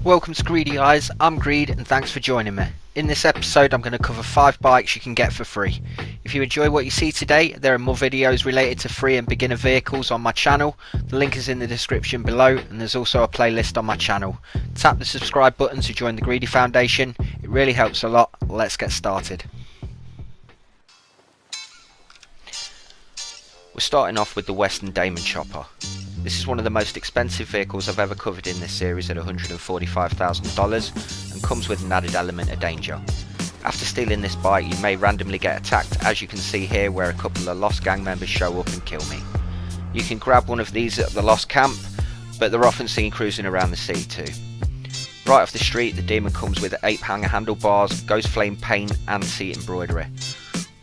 Welcome to Greedy Eyes, I'm Greed and thanks for joining me. In this episode I'm going to cover 5 bikes you can get for free. If you enjoy what you see today, there are more videos related to free and beginner vehicles on my channel. The link is in the description below and there's also a playlist on my channel. Tap the subscribe button to join the Greedy Foundation, it really helps a lot. Let's get started. We're starting off with the Westernbagger chopper. This is one of the most expensive vehicles I've ever covered in this series at $145,000 and comes with an added element of danger. After stealing this bike you may randomly get attacked, as you can see here where a couple of lost gang members show up and kill me. You can grab one of these at the lost camp, but they're often seen cruising around the city too. Right off the street the Demon comes with 8 hanger handlebars, ghost flame paint and seat embroidery.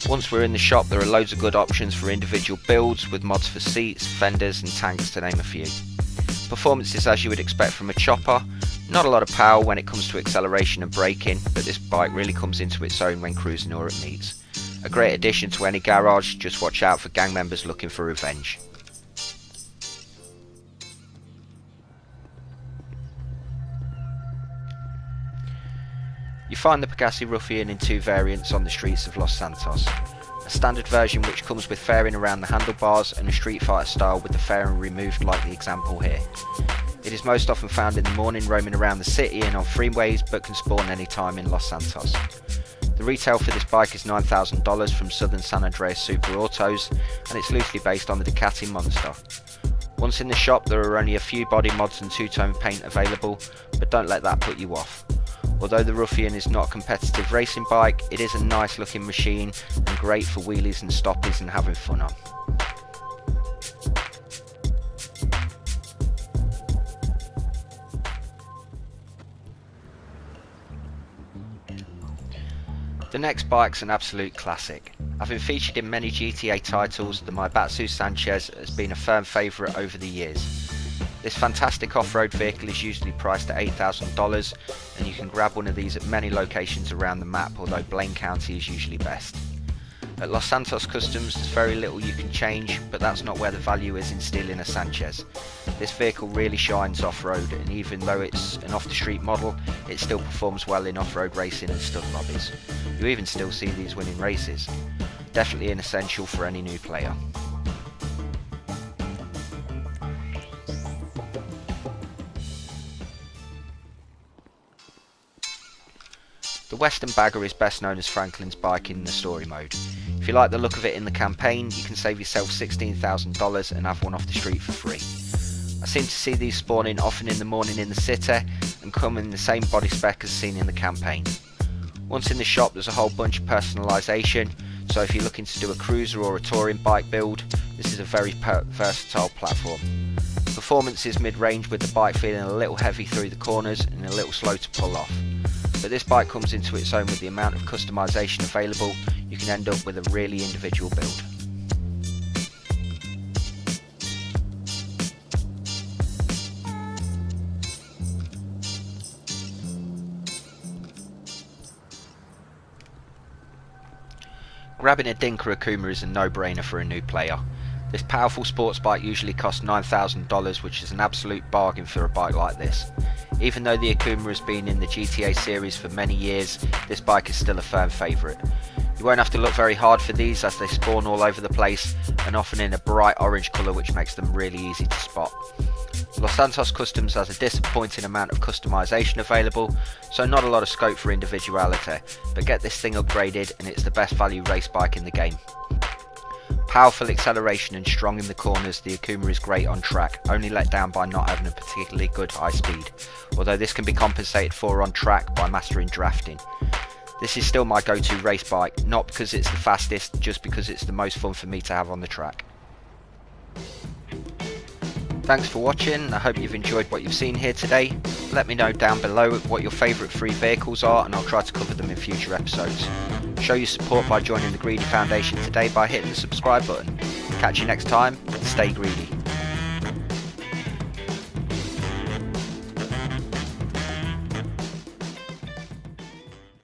Once we're in the shop there are loads of good options for individual builds with mods for seats, fenders and tanks to name a few. Performance is as you would expect from a chopper, not a lot of power when it comes to acceleration and braking, but this bike really comes into its own when cruising or at meets. A great addition to any garage, just watch out for gang members looking for revenge. You find the Pagani Ruffian in 2 variants on the streets of Los Santos. A standard version which comes with fairing around the handlebars and a Street Fighter style with the fairing removed like the example here. It is most often found in the morning roaming around the city and on freeways, but can spawn any time in Los Santos. The retail for this bike is $9,000 from Southern San Andreas Super Autos and it's loosely based on the Ducati Monster. Once in the shop there are only a few body mods and 2-tone paint available, but don't let that put you off. Although the Ruffian is not a competitive racing bike, it is a nice looking machine and great for wheelies and stoppies and having fun on. The next bike's an absolute classic. Having featured in many GTA titles, the Maibatsu Sanchez has been a firm favourite over the years. This fantastic off-road vehicle is usually priced at $8,000 and you can grab one of these at many locations around the map, although Blaine County is usually best. At Los Santos Customs there's very little you can change, but that's not where the value is in stealing a Sanchez. This vehicle really shines off-road and even though it's an off-the-street model, it still performs well in off-road racing and stunt lobbies. You even still see these winning races. Definitely an essential for any new player. The Westernbagger is best known as Franklin's bike in the story mode. If you like the look of it in the campaign, you can save yourself $16,000 and have one off the street for free. I seem to see these spawning often in the morning in the city and come in the same body spec as seen in the campaign. Once in the shop there's a whole bunch of personalisation, so if you're looking to do a cruiser or a touring bike build, this is a very versatile platform. Performance is mid-range with the bike feeling a little heavy through the corners and a little slow to pull off. But this bike comes into its own with the amount of customisation available, you can end up with a really individual build. Grabbing a Dinker Akuma is a no-brainer for a new player. This powerful sports bike usually costs $9,000, which is an absolute bargain for a bike like this. Even though the Akuma has been in the GTA series for many years, this bike is still a firm favourite. You won't have to look very hard for these as they spawn all over the place and often in a bright orange colour which makes them really easy to spot. Los Santos Customs has a disappointing amount of customisation available, so not a lot of scope for individuality, but get this thing upgraded and it's the best value race bike in the game. Powerful acceleration and strong in the corners, the Akuma is great on track, only let down by not having a particularly good high speed, although this can be compensated for on track by mastering drafting. This is still my go-to race bike, not because it's the fastest, just because it's the most fun for me to have on the track. Thanks for watching, I hope you've enjoyed what you've seen here today. Let me know down below what your favourite free vehicles are and I'll try to cover them in future episodes. Show your support by joining the Greedy Foundation today by hitting the subscribe button. Catch you next time, and stay greedy.